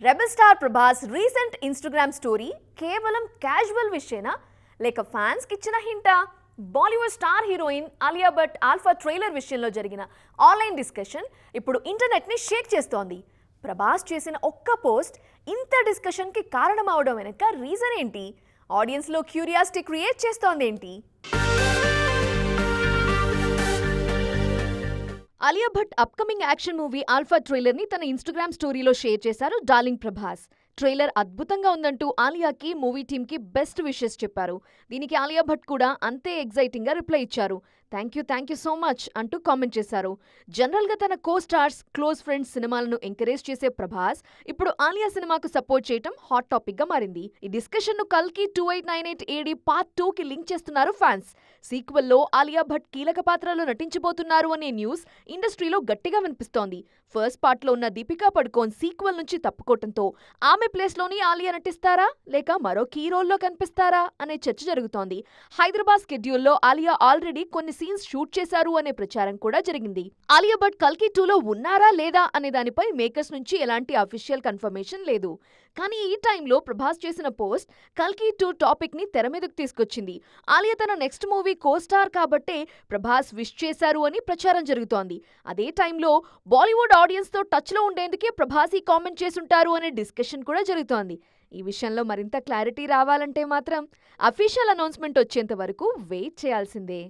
Rebel star Prabhas recent Instagram story కేవలం casual విషయనా లేక ఫ్యాన్స్ కి ఇచ్చిన హింటా? Bollywood star heroine Alia Bhatt Alpha trailer విషయంలో జరిగిన ఆన్లైన్ డిస్కషన్ ఇప్పుడు ఇంటర్నెట్ ని షేక్ చేస్తోంది. ప్రభాస్ చేసిన ఒక్క పోస్ట్ ఇంత డిస్కషన్ కి కారణం అవడం వెనుక రీజన్ ఏంటి? ఆడియన్స్ లో క్యూరియాసిటీ క్రియేట్ చేస్తోంది ఏంటి? Alia Bhatt upcoming action movie Alpha trailer ని తన ఇన్స్టాగ్రామ్ స్టోరీలో షేర్ చేశారు డార్లింగ్ ప్రభాస్. ట్రైలర్ అద్భుతంగా ఉందంటూ ఆలియాకి మూవీ టీమ్ కి బెస్ట్ విషెస్ చెప్పారు. దీనికి ఆలియా భట్ కూడా అంతే ఎగ్జైటింగ్ గా రిప్లై ఇచ్చారు. థ్యాంక్ యూ సో మచ్ అంటూ కామెంట్ చేశారు. జనరల్ గా తన కో స్టార్స్, క్లోజ్ ఫ్రెండ్స్ సినిమాలను ఎంకరేజ్ చేసే ప్రభాస్ ఇప్పుడు ఆలియా సినిమాకు సపోర్ట్ చేయటం హాట్ టాపిక్ గా మారింది. ఈ డిస్కషన్ ను కల్కి 2898 AD పార్ట్ 2 కి లింక్ చేస్తున్నారు ఫ్యాన్స్. సీక్వెల్ లో ఆలియా భట్ కీలక పాత్రలో నటించబోతున్నారు అనే న్యూస్ ఇండస్ట్రీలో గట్టిగా వినిపిస్తోంది. ఫస్ట్ పార్ట్ లో ఉన్న దీపికా పడుకోన్ సీక్వెల్ నుంచి తప్పుకోవటంతో ఆమె ప్లేస్ లోని ఆలియా నటిస్తారా లేక మరో కీ రోల్ లో కనిపిస్తారా అనే చర్చ జరుగుతోంది. హైదరాబాద్ షెడ్యూల్లో ఆలియా ఆల్రెడీ కొన్ని సీన్స్ షూట్ చేశారు అనే ప్రచారం కూడా జరిగింది. ఆలియా భట్ కల్కి 2 లో ఉన్నారా లేదా అనే దానిపై మేకర్స్ నుంచి ఎలాంటి అఫీషియల్ కన్ఫర్మేషన్ లేదు. కానీ ఈ టైంలో ప్రభాస్ చేసిన పోస్ట్ కల్కి 2 టాపిక్ ని తెర మీదకు తీసుకొచ్చింది. ఆలియా తన నెక్స్ట్ మూవీ కో స్టార్ కాబట్టే ప్రభాస్ విష్ చేశారు అని ప్రచారం జరుగుతోంది. అదే టైంలో బాలీవుడ్ ఆడియన్స్ తో టచ్ లో ఉండేందుకే ప్రభాస్ ఈ కామెంట్ చేసుంటారు అనే డిస్కషన్ కూడా జరుగుతోంది. ఈ విషయంలో మరింత క్లారిటీ రావాలంటే మాత్రం అఫీషియల్ అనౌన్స్మెంట్ వచ్చేంత వరకు వెయిట్ చేయాల్సిందే.